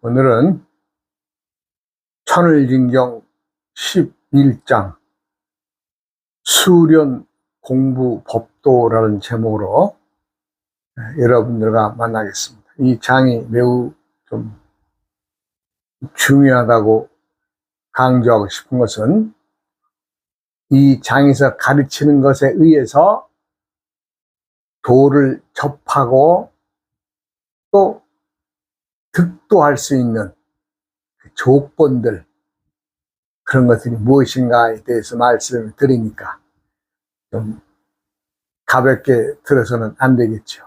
오늘은 천을진경 11장 수련 공부 법도라는 제목으로 여러분들과 만나겠습니다. 이 장이 매우 좀 중요하다고 강조하고 싶은 것은 이 장에서 가르치는 것에 의해서 도를 접하고 또 득도할 수 있는 조건들, 그런 것들이 무엇인가에 대해서 말씀을 드리니까 좀 가볍게 들어서는 안 되겠죠.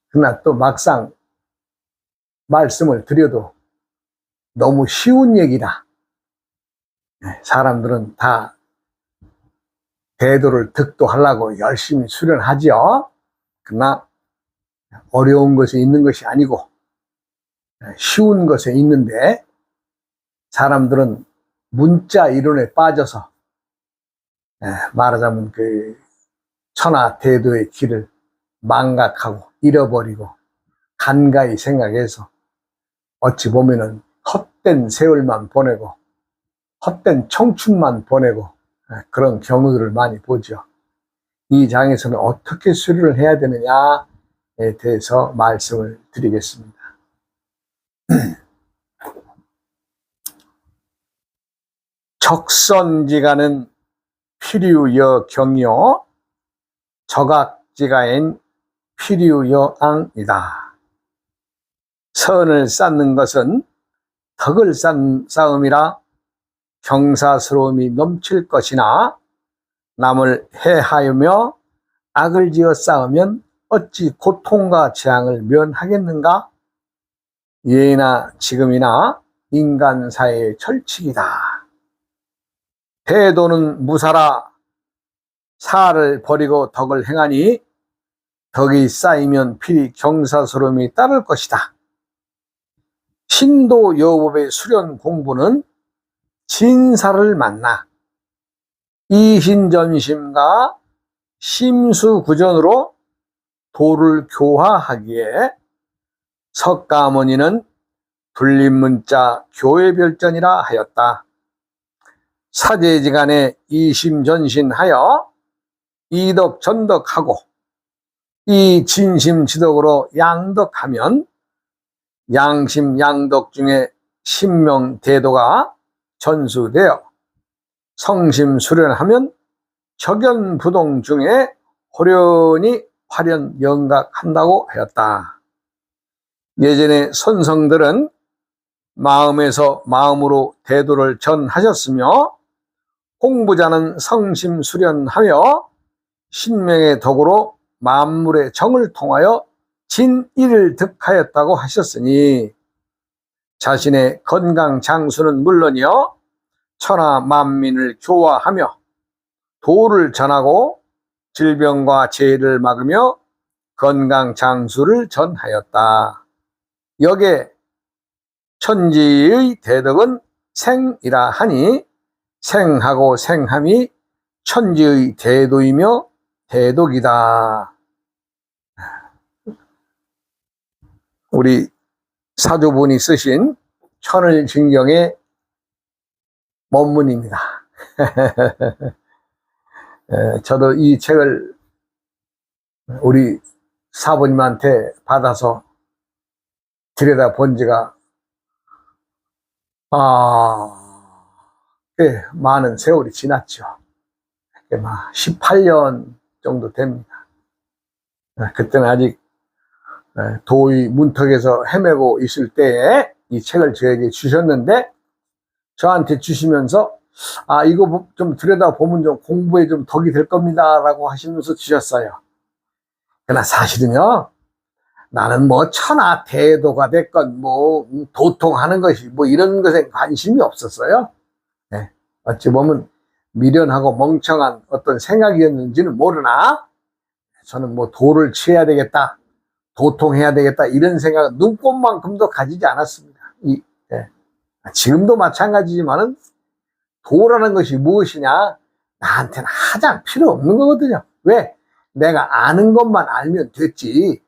그러나 또 막상 말씀을 드려도 너무 쉬운 얘기라 사람들은 다 대도를 득도하려고 열심히 수련하지요. 그러나 어려운 것이 있는 것이 아니고 쉬운 것에 있는데 사람들은 문자 이론에 빠져서 말하자면 그 천하대도의 길을 망각하고 잃어버리고 간가히 생각해서 어찌 보면은 헛된 세월만 보내고 헛된 청춘만 보내고 그런 경우들을 많이 보죠. 이 장에서는 어떻게 수련을 해야 되느냐에 대해서 말씀을 드리겠습니다. 적선지가는 필유여 경이요 적악지가엔 필유여 앙이다. 선을 쌓는 것은 덕을 쌓음이라 경사스러움이 넘칠 것이나 남을 해하여며 악을 지어 쌓으면 어찌 고통과 재앙을 면하겠는가? 예나 지금이나 인간사회의 철칙이다. 대도는 무사라. 사를 버리고 덕을 행하니 덕이 쌓이면 필히 경사스러움이 따를 것이다. 신도여법의 수련 공부는 진사를 만나 이신전심과 심수구전으로 도를 교화하기에 석가모니는 불림문자 교회별전이라 하였다. 사제지간에 이심전신하여 이덕전덕하고 이 진심지덕으로 양덕하면 양심양덕 중에 신명대도가 전수되어 성심수련하면 적연부동 중에 호련히 화련영각한다고 하였다. 예전에 선성들은 마음에서 마음으로 대도를 전하셨으며 공부자는 성심수련하며 신명의 덕으로 만물의 정을 통하여 진일을 득하였다고 하셨으니 자신의 건강 장수는 물론이요 천하 만민을 교화하며 도를 전하고 질병과 재해를 막으며 건강 장수를 전하였다. 여기에 천지의 대덕은 생이라 하니 생하고 생함이 천지의 대도이며 대독이다. 우리 사조분이 쓰신 천을진경의 원문입니다. 저도 이 책을 우리 사부님한테 받아서 들여다본 지가 많은 세월이 지났죠. 18년 정도 됩니다. 그때는 아직 도의 문턱에서 헤매고 있을 때에 이 책을 저에게 주셨는데 저한테 주시면서 이거 좀 들여다보면 좀 공부에 좀 덕이 될 겁니다 라고 하시면서 주셨어요. 그러나 사실은요 나는 뭐 천하 대도가 됐건 뭐 도통하는 것이 뭐 이런 것에 관심이 없었어요. 어찌 보면 미련하고 멍청한 어떤 생각이었는지는 모르나 저는 뭐 도를 취해야 되겠다 도통해야 되겠다 이런 생각은 눈꼽만큼도 가지지 않았습니다. 지금도 마찬가지지만은 도라는 것이 무엇이냐 나한테는 하장 필요 없는 거거든요. 왜? 내가 아는 것만 알면 됐지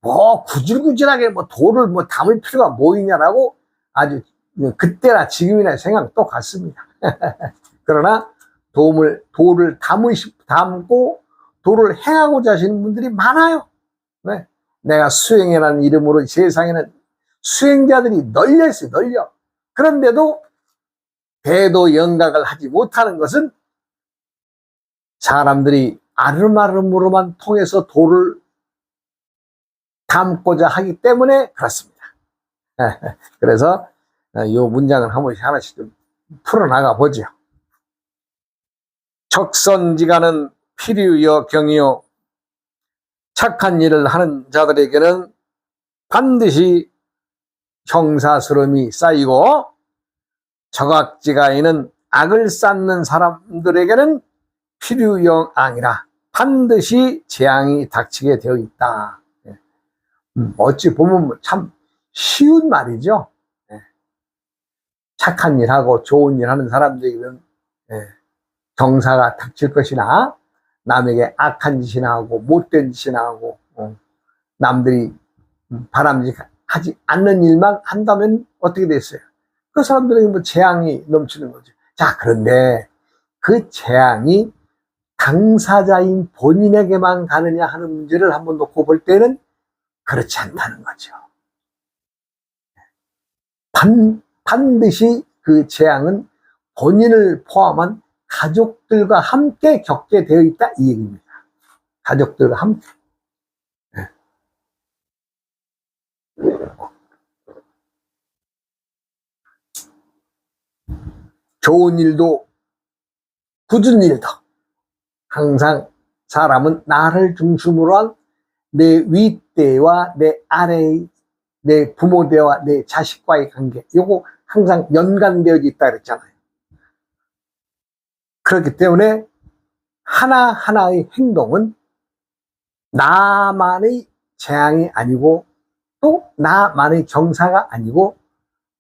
뭐 구질구질하게 뭐 돌을 뭐 담을 필요가 뭐 있냐라고 아주 그때나 지금이나 생각 똑같습니다. 그러나 돌을 담고 돌을 행하고자 하시는 분들이 많아요. 네. 내가 수행이라는 이름으로 세상에는 수행자들이 널려 있어요. 널려. 그런데도 대도 영각을 하지 못하는 것은 사람들이 아름아름으로만 통해서 돌을 담고자 하기 때문에 그렇습니다. 그래서 이 문장을 한 번씩 하나씩 좀 풀어나가 보죠. 적선지가는 필유여 경이요. 착한 일을 하는 자들에게는 반드시 형사스러움이 쌓이고, 적악지가에는 악을 쌓는 사람들에게는 필유영앙이라 반드시 재앙이 닥치게 되어 있다. 어찌 보면 참 쉬운 말이죠. 착한 일하고 좋은 일 하는 사람들에게는 경사가 닥칠 것이나, 남에게 악한 짓이나 하고 못된 짓이나 하고 남들이 바람직하지 않는 일만 한다면 어떻게 됐어요? 그 사람들에게 뭐 재앙이 넘치는 거죠. 자, 그런데 그 재앙이 당사자인 본인에게만 가느냐 하는 문제를 한번 놓고 볼 때는 그렇지 않다는 거죠. 반드시 그 재앙은 본인을 포함한 가족들과 함께 겪게 되어 있다, 이 얘기입니다. 가족들과 함께. 좋은 일도 굳은 일도 항상 사람은 나를 중심으로 한 내 윗대와 내 아래의 내 부모대와 내 자식과의 관계, 요거 항상 연관되어 있다 그랬잖아요. 그렇기 때문에 하나하나의 행동은 나만의 재앙이 아니고 또 나만의 경사가 아니고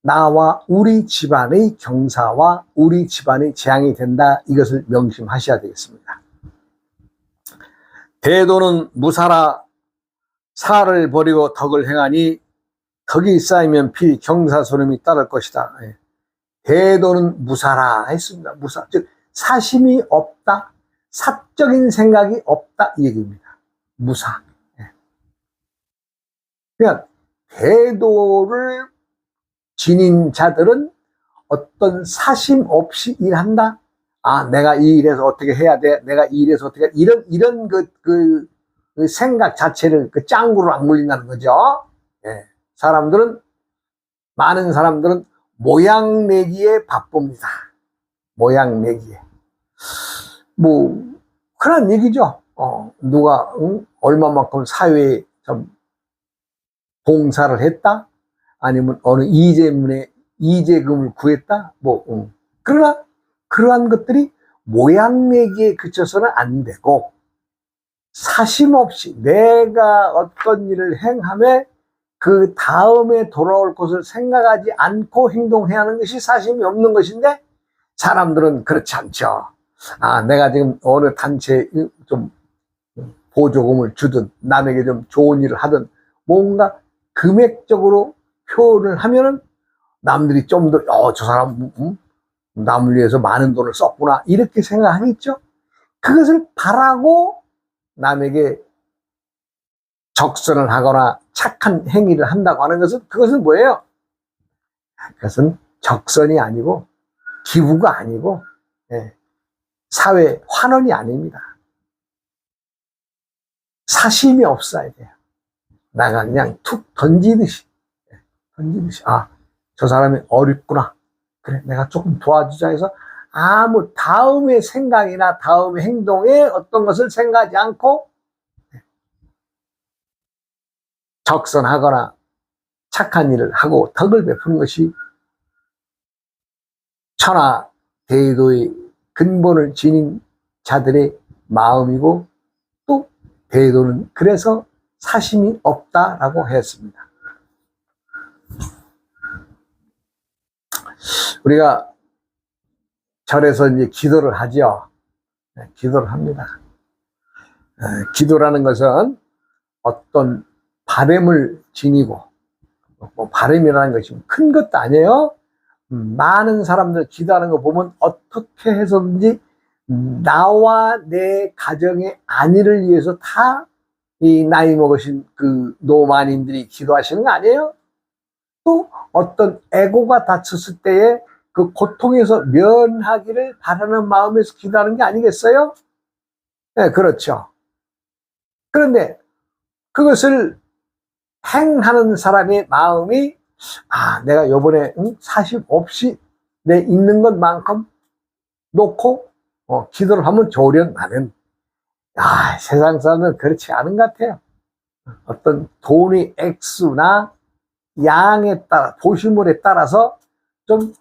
나와 우리 집안의 경사와 우리 집안의 재앙이 된다, 이것을 명심하셔야 되겠습니다. 대도는 무사라. 사를 버리고 덕을 행하니 덕이 쌓이면 피 경사소름이 따를 것이다. 대도는 무사라 했습니다. 무사, 즉 사심이 없다, 사적인 생각이 없다, 이 얘기입니다. 무사. 그러니까 대도를 지닌 자들은 어떤 사심 없이 일한다. 아, 내가 이 일에서 어떻게 해야 돼? 내가 이 일에서 어떻게, 이런 그 생각 자체를 그 짱구로 안 물린다는 거죠. 많은 사람들은 모양 내기에 바쁩니다. 모양 내기에. 뭐, 그런 얘기죠. 누가, 얼마만큼 사회에 좀 봉사를 했다? 아니면 어느 이재금을 구했다? 그러나 그러한 것들이 모양 내기에 그쳐서는 안 되고, 사심 없이 내가 어떤 일을 행함에 그 다음에 돌아올 것을 생각하지 않고 행동해야 하는 것이 사심이 없는 것인데, 사람들은 그렇지 않죠. 아, 내가 지금 어느 단체에 좀 보조금을 주든 남에게 좀 좋은 일을 하든 뭔가 금액적으로 표현을 하면은 남들이 좀 더, 저 사람 남을 위해서 많은 돈을 썼구나, 이렇게 생각하겠죠. 그것을 바라고 남에게 적선을 하거나 착한 행위를 한다고 하는 것은, 그것은 뭐예요? 그것은 적선이 아니고 기부가 아니고 사회 환원이 아닙니다. 사심이 없어야 돼요. 나가 그냥 툭 던지듯이, 아, 저 사람이 어렵구나, 그래 내가 조금 도와주자 해서 아무 다음의 생각이나 다음의 행동에 어떤 것을 생각하지 않고 적선하거나 착한 일을 하고 덕을 베푸는 것이 천하 대도의 근본을 지닌 자들의 마음이고, 또 대도는 그래서 사심이 없다라고 했습니다. 우리가 절에서 이제 기도를 하죠. 기도를 합니다. 기도라는 것은 어떤 바램을 지니고, 뭐 바램이라는 것이 큰 것도 아니에요. 많은 사람들 기도하는 거 보면 어떻게 해서든지 나와 내 가정의 안위를 위해서 다 이 나이 먹으신 그 노마님들이 기도하시는 거 아니에요? 또 어떤 에고가 다쳤을 때에 그 고통에서 면하기를 바라는 마음에서 기도하는 게 아니겠어요? 네, 그렇죠. 그런데 그것을 행하는 사람의 마음이, 내가 요번에 40 없이 내 있는 것만큼 놓고 기도를 하면 좋으련나는, 세상 사람은 그렇지 않은 것 같아요. 어떤 돈의 액수나 양에 따라, 보시물에 따라서 좀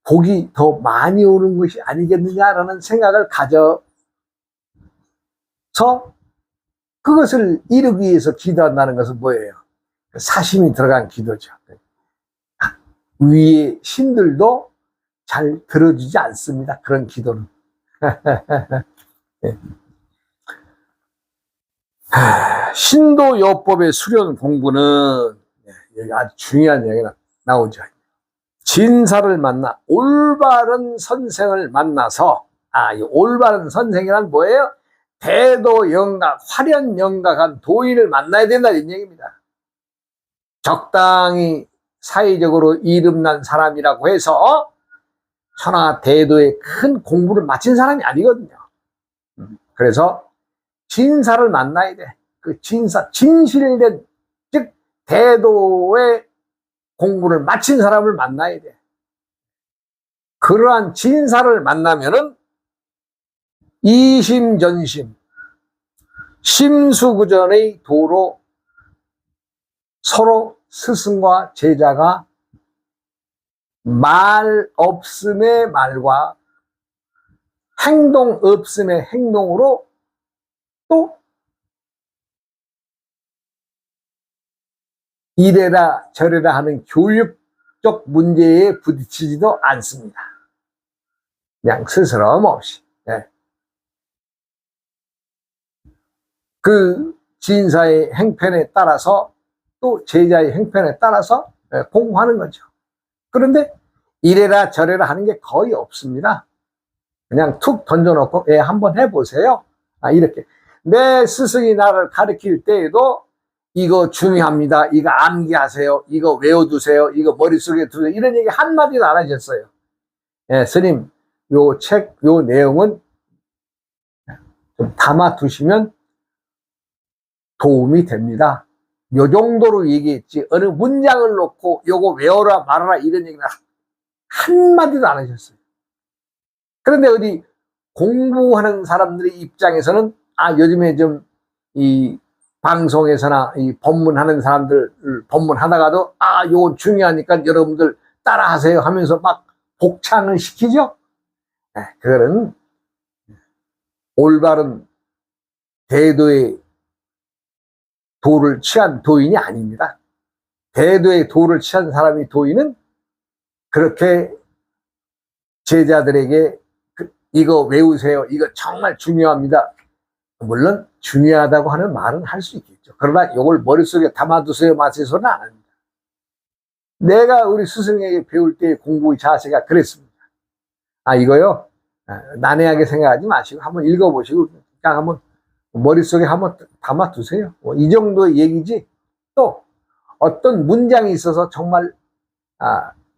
복이 더 많이 오는 것이 아니겠느냐라는 생각을 가져서 그것을 이루기 위해서 기도한다는 것은 뭐예요? 사심이 들어간 기도죠. 위의 신들도 잘 들어주지 않습니다. 그런 기도는. 네. 신도요법의 수련 공부는 여기 아주 중요한 얘기가 나오죠. 진사를 만나 올바른 선생을 만나서, 이 올바른 선생이란 뭐예요? 대도영각, 화련영각한 도인을 만나야 된다는 얘기입니다. 적당히 사회적으로 이름난 사람이라고 해서 천하 대도의 큰 공부를 마친 사람이 아니거든요. 그래서 진사를 만나야 돼. 그 진사, 진실된, 즉 대도의 공부를 마친 사람을 만나야 돼. 그러한 진사를 만나면은 이심전심, 심수구전의 도로 서로 스승과 제자가 말 없음의 말과 행동 없음의 행동으로 또 이래라 저래라 하는 교육적 문제에 부딪히지도 않습니다. 그냥 스스럼 없이. 그 진사의 행편에 따라서 또 제자의 행편에 따라서 공부하는 거죠. 그런데 이래라 저래라 하는 게 거의 없습니다. 그냥 툭 던져놓고 한번 해보세요. 이렇게 내 스승이 나를 가르칠 때에도 이거 중요합니다. 이거 암기하세요. 이거 외워두세요. 이거 머릿속에 두세요. 이런 얘기 한마디도 안 하셨어요. 스님, 요 책, 요 내용은 좀 담아두시면 도움이 됩니다. 요 정도로 얘기했지 어느 문장을 놓고 요거 외워라 말아라 이런 얘기는 한마디도 안 하셨어요. 그런데 어디 공부하는 사람들의 입장에서는 요즘에 좀 이 방송에서나 이 법문하는 사람들 법문하다가도 요건 중요하니까 여러분들 따라하세요 하면서 막 복창을 시키죠. 그거는 올바른 대도의 도를 취한 도인이 아닙니다. 대도의 도를 취한 사람이 도인은 그렇게 제자들에게 이거 외우세요. 이거 정말 중요합니다. 물론 중요하다고 하는 말은 할 수 있겠죠. 그러나 이걸 머릿속에 담아두세요 마세요는 안 합니다. 내가 우리 스승에게 배울 때 공부의 자세가 그랬습니다. 이거요 난해하게 생각하지 마시고 한번 읽어보시고 그냥 한번 머릿속에 한번 담아두세요. 이 정도의 얘기지. 또 어떤 문장이 있어서 정말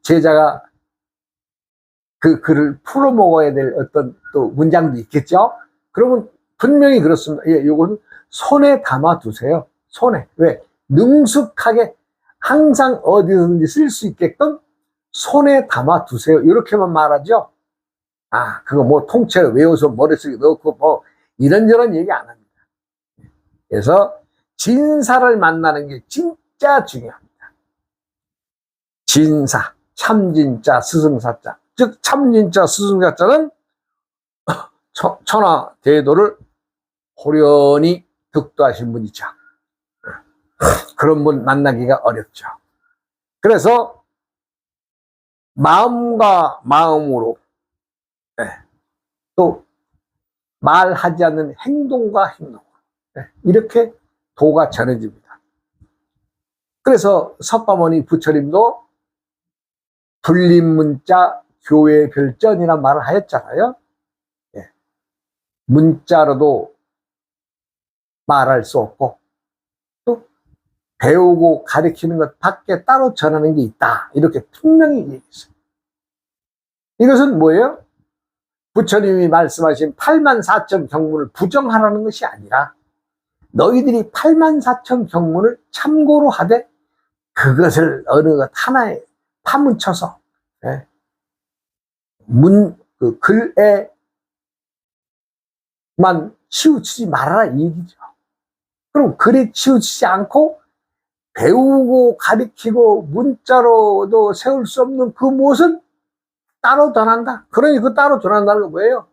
제자가 그 글을 풀어먹어야 될 어떤 또 문장도 있겠죠. 그러면 분명히 그렇습니다. 요거는 손에 담아두세요. 손에. 왜? 능숙하게 항상 어디든지 쓸 수 있게끔 손에 담아두세요. 이렇게만 말하죠. 그거 뭐 통째로 외워서 머릿속에 넣고 뭐 이런저런 얘기 안 합니다. 그래서 진사를 만나는 게 진짜 중요합니다. 진사, 참진자, 스승사자. 즉 참진자, 스승사자는 천하 대도를 호련히 득도하신 분이죠. 그런 분 만나기가 어렵죠. 그래서 마음과 마음으로 또 말하지 않는 행동과 행동으로 이렇게 도가 전해집니다. 그래서 석가모니 부처님도 불림문자 교회 별전이란 말을 하였잖아요. 예. 문자로도 말할 수 없고 또 배우고 가르치는 것 밖에 따로 전하는 게 있다. 이렇게 분명히 얘기했어요. 이것은 뭐예요? 부처님이 말씀하신 84천 경문을 부정하라는 것이 아니라 너희들이 84천 경문을 참고로 하되 그것을 어느 것 하나에 파묻혀서 그 글에만 치우치지 말아라 이 얘기죠. 그럼 글에 치우치지 않고 배우고 가르치고 문자로도 세울 수 없는 그 무엇은 따로 전한다. 그러니 그 따로 전한다는 건 뭐예요?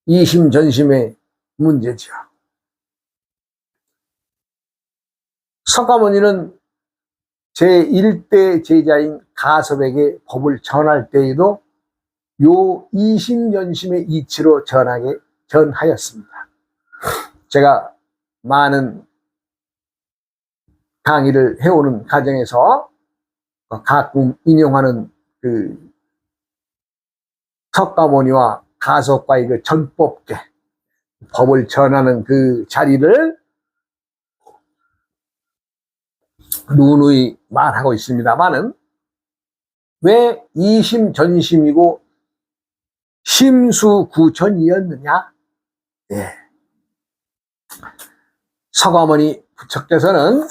이심전심의 문제죠. 석가모니는 제1대 제자인 가섭에게 법을 전할 때에도 요 이심전심의 이치로 전하였습니다. 제가 많은 강의를 해오는 과정에서 가끔 인용하는 그 석가모니와 가섭과의 그 전법계 법을 전하는 그 자리를 누누이 말하고 있습니다만은 왜 이심전심이고 심수구전이었느냐? 예. 석가모니 부처께서는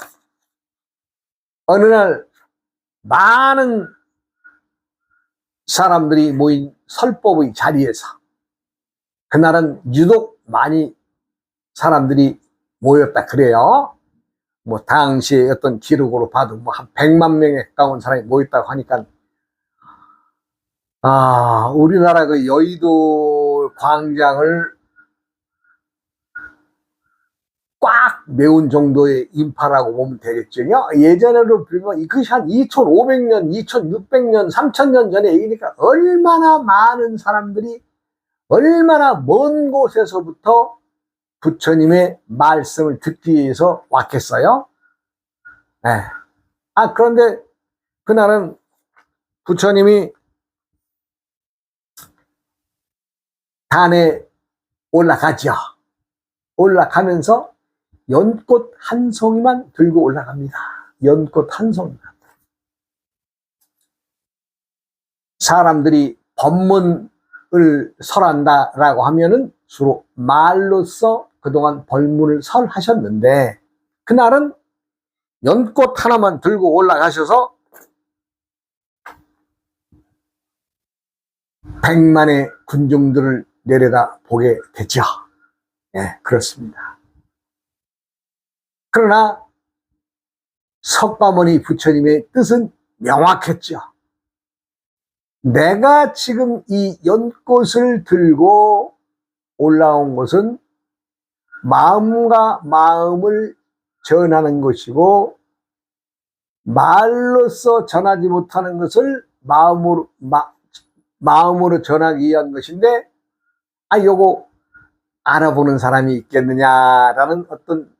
어느 날 많은 사람들이 모인 설법의 자리에서 그날은 유독 많이 사람들이 모였다 그래요. 뭐 당시에 어떤 기록으로 봐도 뭐 한 100만 명에 가까운 사람이 모였다고 하니까 우리나라 그 여의도 광장을 꽉 메운 정도의 인파라고 보면 되겠죠. 예전으로 비면 이것이 한 2500년, 2600년, 3000년 전에 얘기니까 얼마나 많은 사람들이 얼마나 먼 곳에서부터 부처님의 말씀을 듣기 위해서 왔겠어요? 네. 그런데 그날은 부처님이 단에 올라가죠. 올라가면서 연꽃 한 송이만 들고 올라갑니다. 연꽃 한 송이만. 사람들이 법문을 설한다라고 하면은 주로 말로써 그동안 법문을 설하셨는데 그날은 연꽃 하나만 들고 올라가셔서 100만의 군중들을 내려다 보게 됐죠. 예, 그렇습니다. 그러나 석가모니 부처님의 뜻은 명확했죠. 내가 지금 이 연꽃을 들고 올라온 것은 마음과 마음을 전하는 것이고 말로써 전하지 못하는 것을 마음으로 전하기 위한 것인데 요거 알아보는 사람이 있겠느냐라는 어떤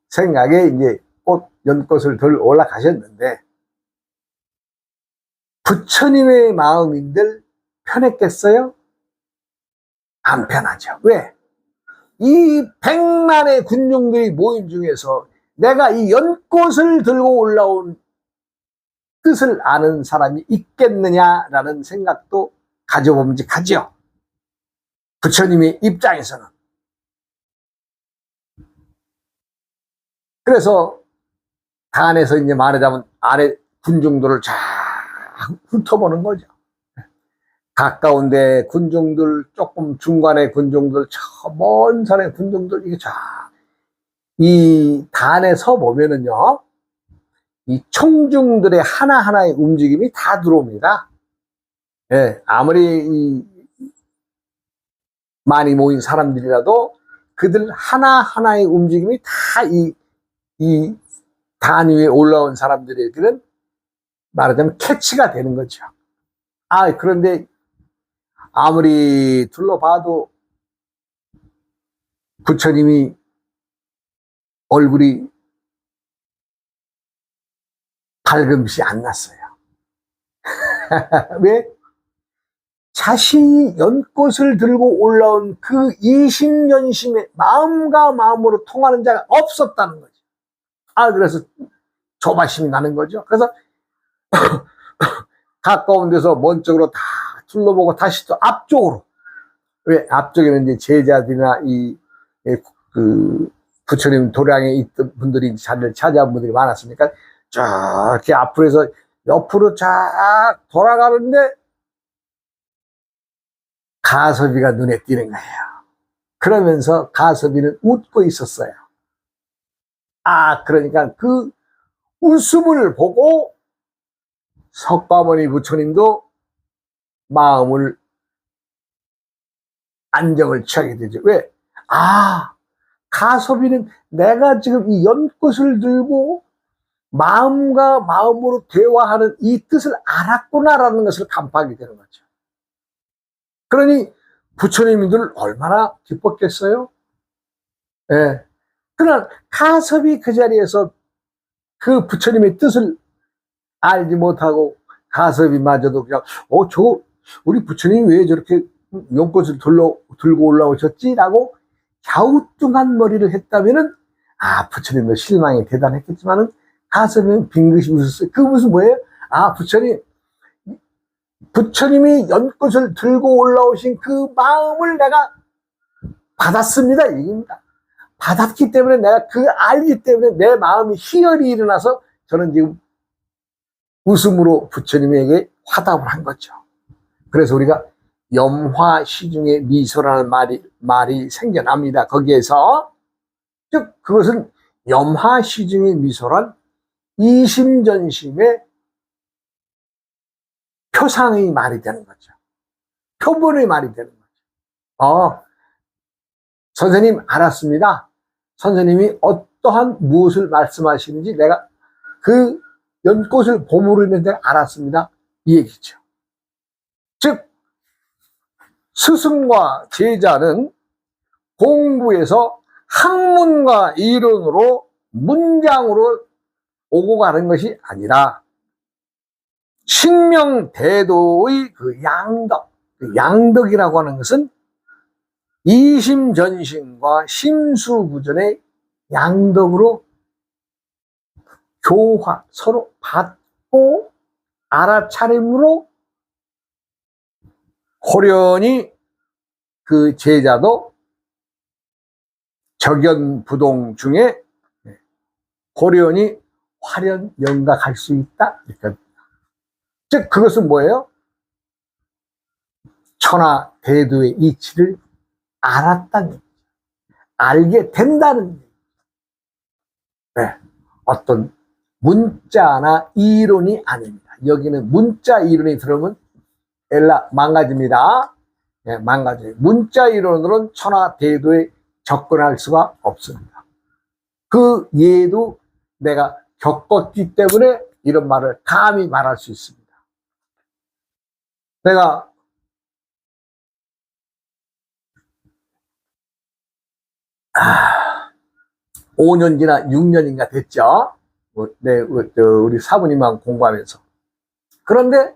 생각에 이제 연꽃을 들고 올라가셨는데 부처님의 마음인들 편했겠어요? 안 편하죠. 왜? 이 100만의 군중들이 모인 중에서 내가 이 연꽃을 들고 올라온 뜻을 아는 사람이 있겠느냐라는 생각도 가져봄직하죠. 부처님의 입장에서는. 그래서 단에서 이제 말하자면 아래 군중들을 쫙 훑어보는 거죠. 가까운데 군중들, 조금 중간에 군중들, 저 먼 산의 군중들, 이게 쫙, 이 단에 서 보면은요, 이 총중들의 하나하나의 움직임이 다 들어옵니다. 예, 아무리 많이 모인 사람들이라도 그들 하나하나의 움직임이 다 이 단 위에 올라온 사람들에게는 말하자면 캐치가 되는 거죠. 그런데 아무리 둘러봐도 부처님이 얼굴이 밝음시 안 났어요. 왜? 자신이 연꽃을 들고 올라온 그 이심전심의 마음과 마음으로 통하는 자가 없었다는 거죠. 그래서 조바심이 나는 거죠. 그래서 가까운 데서 먼 쪽으로 다 둘러보고 다시 또 앞쪽으로. 왜? 앞쪽에는 이제 제자들이나 그 부처님 도량에 있던 분들이 자리를 차지한 분들이 많았으니까 저렇게 앞으로 해서 옆으로 쫙 돌아가는데 가섭이가 눈에 띄는 거예요. 그러면서 가섭이는 웃고 있었어요. 그러니까 그 웃음을 보고 석가모니 부처님도 마음을 안정을 취하게 되죠. 왜? 가섭이는 내가 지금 이 연꽃을 들고 마음과 마음으로 대화하는 이 뜻을 알았구나라는 것을 간파하게 되는 거죠. 그러니 부처님들 얼마나 기뻤겠어요? 예. 그러나 가섭이 그 자리에서 그 부처님의 뜻을 알지 못하고 가섭이마저도 그냥 우리 부처님이 왜 저렇게 연꽃을 들고 올라오셨지? 라고 갸우뚱한 머리를 했다면은 부처님도 실망이 대단했겠지만은 가섭이는 빙긋이 웃었어요. 그 무슨 뭐예요? 부처님이 연꽃을 들고 올라오신 그 마음을 내가 받았습니다. 얘기입니다. 받았기 때문에 내가 알기 때문에 내 마음이 희열이 일어나서 저는 지금 웃음으로 부처님에게 화답을 한 거죠. 그래서 우리가 염화시중의 미소라는 말이 생겨납니다. 거기에서 즉 그것은 염화시중의 미소란 이심전심의 표상의 말이 되는 거죠. 표본의 말이 되는 거죠. 선생님 알았습니다. 선생님이 어떠한 무엇을 말씀하시는지 내가 그 연꽃을 봄으로 있는데 알았습니다. 이 얘기죠. 즉 스승과 제자는 공부에서 학문과 이론으로 문장으로 오고 가는 것이 아니라 신명대도의 그 양덕이라고 하는 것은 이심전심과 심수부전의 양덕으로 교화, 서로 받고 알아차림으로 호련히 그 제자도 적연부동 중에 호련히 화련연각할 수 있다. 즉 그것은 뭐예요? 천하대도의 이치를 알았다는 얘기죠. 알게 된다는 얘기죠. 네. 어떤 문자나 이론이 아닙니다. 여기는 문자 이론이 들어오면 망가집니다. 네, 망가져요. 문자 이론으로는 천하대도에 접근할 수가 없습니다. 그 예도 내가 겪었기 때문에 이런 말을 감히 말할 수 있습니다. 내가 5년 지나 6년인가 됐죠. 우리 사부님하고 공부하면서. 그런데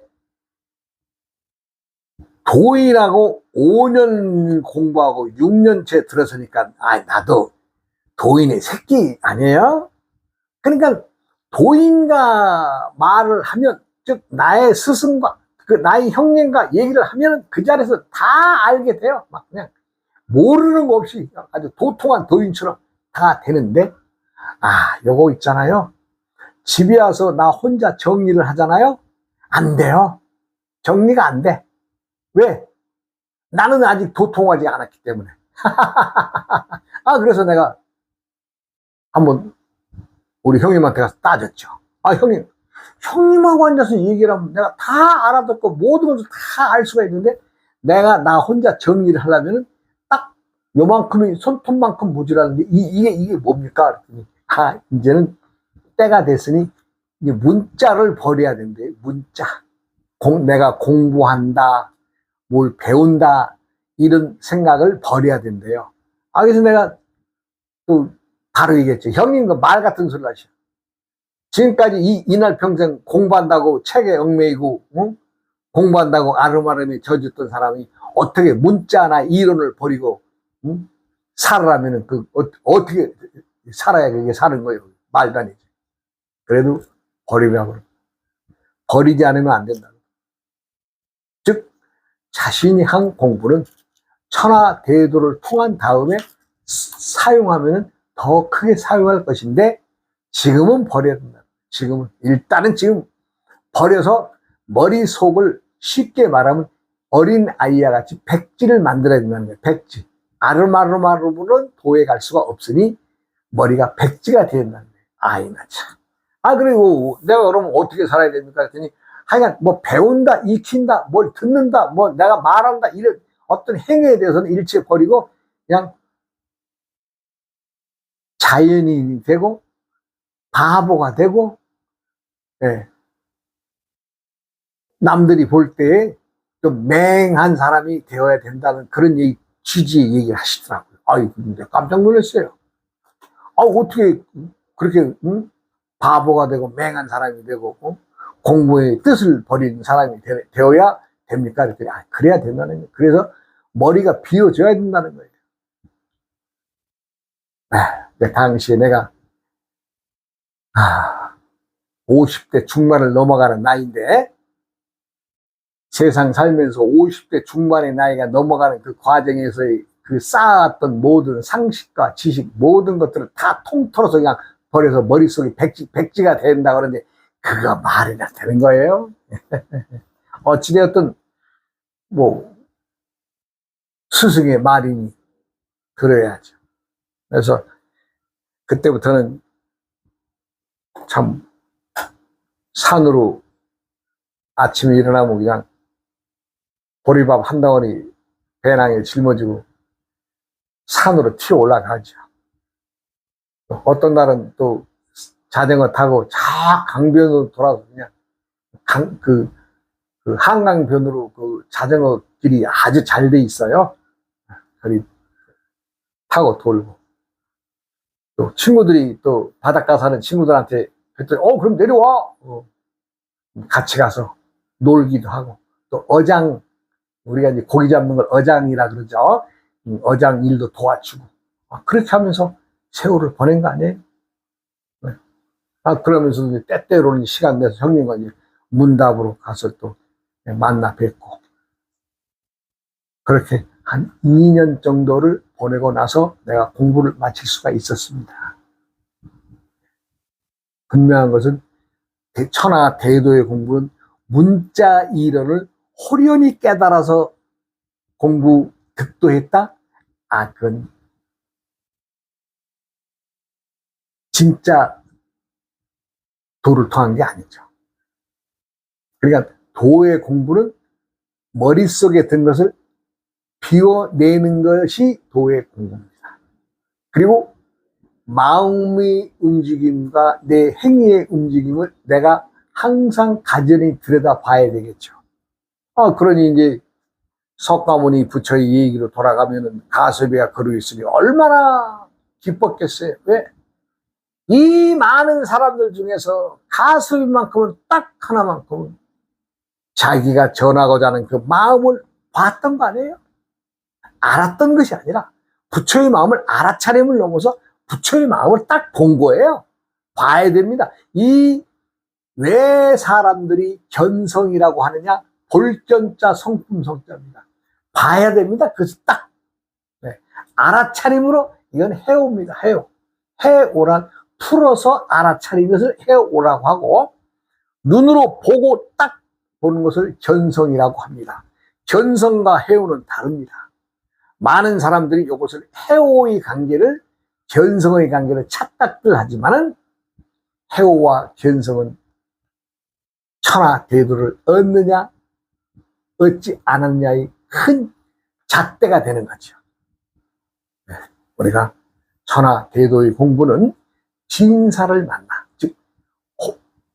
도인하고 5년 공부하고 6년째 들어서니까 나도 도인의 새끼 아니에요? 그러니까 도인과 말을 하면 즉 나의 스승과 나의 형님과 얘기를 하면 그 자리에서 다 알게 돼요. 막 그냥 모르는 거 없이 아주 도통한 도인처럼 다 되는데 요거 있잖아요. 집에 와서 나 혼자 정리를 하잖아요. 안 돼요. 정리가 안 돼. 왜? 나는 아직 도통하지 않았기 때문에. 그래서 내가 한번 우리 형님한테 가서 따졌죠. 형님하고 앉아서 얘기를 하면 내가 다 알아듣고 모든 것을 다 알 수가 있는데 내가 나 혼자 정리를 하려면 딱 요만큼이 손톱만큼 모자라는데 이게 뭡니까? 그랬더니 이제는 때가 됐으니 이제 문자를 버려야 된대. 문자. 내가 공부한다, 뭘 배운다 이런 생각을 버려야 된대요. 그래서 내가 또 바로 얘기했죠. 형님 그 말 같은 소리를 하셔. 지금까지 이날 평생 공부한다고 책에 얽매이고, 응? 공부한다고 아름아름에 젖었던 사람이 어떻게 문자나 이론을 버리고, 응? 살으라면은 어떻게 살아야 그게 사는 거예요. 말도 안 되지. 그래도 버리면 버리지 않으면 안 된다. 즉, 자신이 한 공부는 천하대도를 통한 다음에 사용하면 더 크게 사용할 것인데, 지금은 버려야 된다. 일단은 지금 버려서 머릿속을 쉽게 말하면 어린 아이와 같이 백지를 만들어야 된다는 거예요. 백지. 아름아름아름으로는 도에 갈 수가 없으니 머리가 백지가 되어야 된다는 거예요. 아이나 참. 그리고 내가 그러면 어떻게 살아야 됩니까? 그랬더니 하여간 뭐 배운다, 익힌다, 뭘 듣는다, 뭐 내가 말한다, 이런 어떤 행위에 대해서는 일체 버리고 그냥 자연인이 되고 바보가 되고, 예. 남들이 볼 때에 좀 맹한 사람이 되어야 된다는 그런 취지의 얘기를 하시더라고요. 근데 깜짝 놀랐어요. 어떻게 그렇게, 응? 바보가 되고 맹한 사람이 되고, 공부의 뜻을 버린 사람이 되어야 됩니까? 그랬더니, 그래야 된다는 거예요. 그래서 머리가 비워져야 된다는 거예요. 당시에 내가, 50대 중반을 넘어가는 나이인데, 세상 살면서 50대 중반의 나이가 넘어가는 그 과정에서의 그 쌓았던 모든 상식과 지식, 모든 것들을 다 통틀어서 그냥 버려서 머릿속이 백지가 된다 그러는데, 그거 말이나 되는 거예요? 어찌되었든, 스승의 말이니, 들어야죠. 그래서, 그때부터는 참, 산으로 아침에 일어나면 그냥 보리밥 한 덩어리 배낭에 짊어지고 산으로 튀어 올라가죠. 어떤 날은 또 자전거 타고 저 강변으로 돌아서 그냥 그 한강변으로 그 자전거 길이 아주 잘 돼 있어요. 그리 타고 돌고. 또 친구들이 또 바닷가 사는 친구들한테 그랬더니 그럼 내려와. 같이 가서 놀기도 하고, 또 우리가 이제 고기 잡는 걸 어장이라 그러죠. 어장 일도 도와주고. 그렇게 하면서 세월을 보낸 거 아니에요? 네. 그러면서 이제 때때로는 시간 내서 형님과 이제 문답으로 가서 또 만나 뵙고. 그렇게 한 2년 정도를 보내고 나서 내가 공부를 마칠 수가 있었습니다. 분명한 것은 천하대도의 공부는 문자 이론을 호련히 깨달아서 공부 득도했다? 그건 진짜 도를 통한 게 아니죠. 그러니까 도의 공부는 머릿속에 든 것을 비워내는 것이 도의 공부입니다. 그리고 마음의 움직임과 내 행위의 움직임을 내가 항상 가전히 들여다봐야 되겠죠. 그러니 이제 석가모니 부처의 얘기로 돌아가면은 가섭이가 그러고 있으니 얼마나 기뻤겠어요. 왜? 이 많은 사람들 중에서 가섭이만큼은 딱 하나만큼은 자기가 전하고자 하는 그 마음을 봤던 거 아니에요? 알았던 것이 아니라 부처의 마음을 알아차림을 넘어서 부처의 마음을 딱 본 거예요. 봐야 됩니다. 왜 사람들이 견성이라고 하느냐? 볼견자 성품성자입니다. 봐야 됩니다. 그래서 딱 알아차림으로 이건 해오입니다. 해오란 풀어서 알아차린 것을 해오라고 하고, 눈으로 보고 딱 보는 것을 견성이라고 합니다. 견성과 해오는 다릅니다. 많은 사람들이 이것을 해오의 관계를, 견성의 관계를 착각들 하지만은 해오와 견성은 천하대도를 얻느냐 얻지 않았냐의 큰 잣대가 되는 거죠. 우리가 천하대도의 공부는 진사를 만나, 즉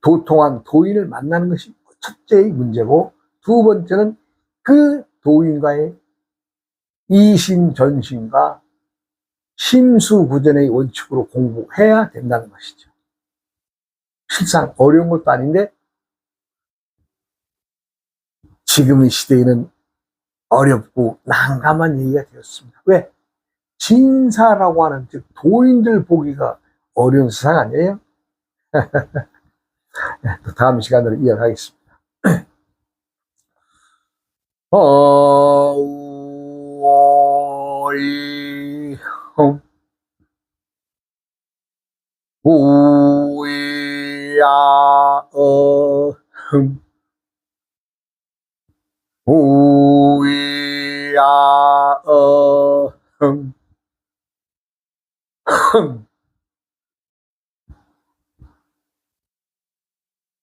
도통한 도인을 만나는 것이 첫째의 문제고, 두 번째는 그 도인과의 이심전심과 심수구전의 원칙으로 공부해야 된다는 것이죠. 실상 어려운 것도 아닌데 지금의 시대에는 어렵고 난감한 얘기가 되었습니다. 왜? 진사라고 하는 즉 도인들 보기가 어려운 세상 아니에요? 또 다음 시간으로 이어가겠습니다. 어이 오이야 오이야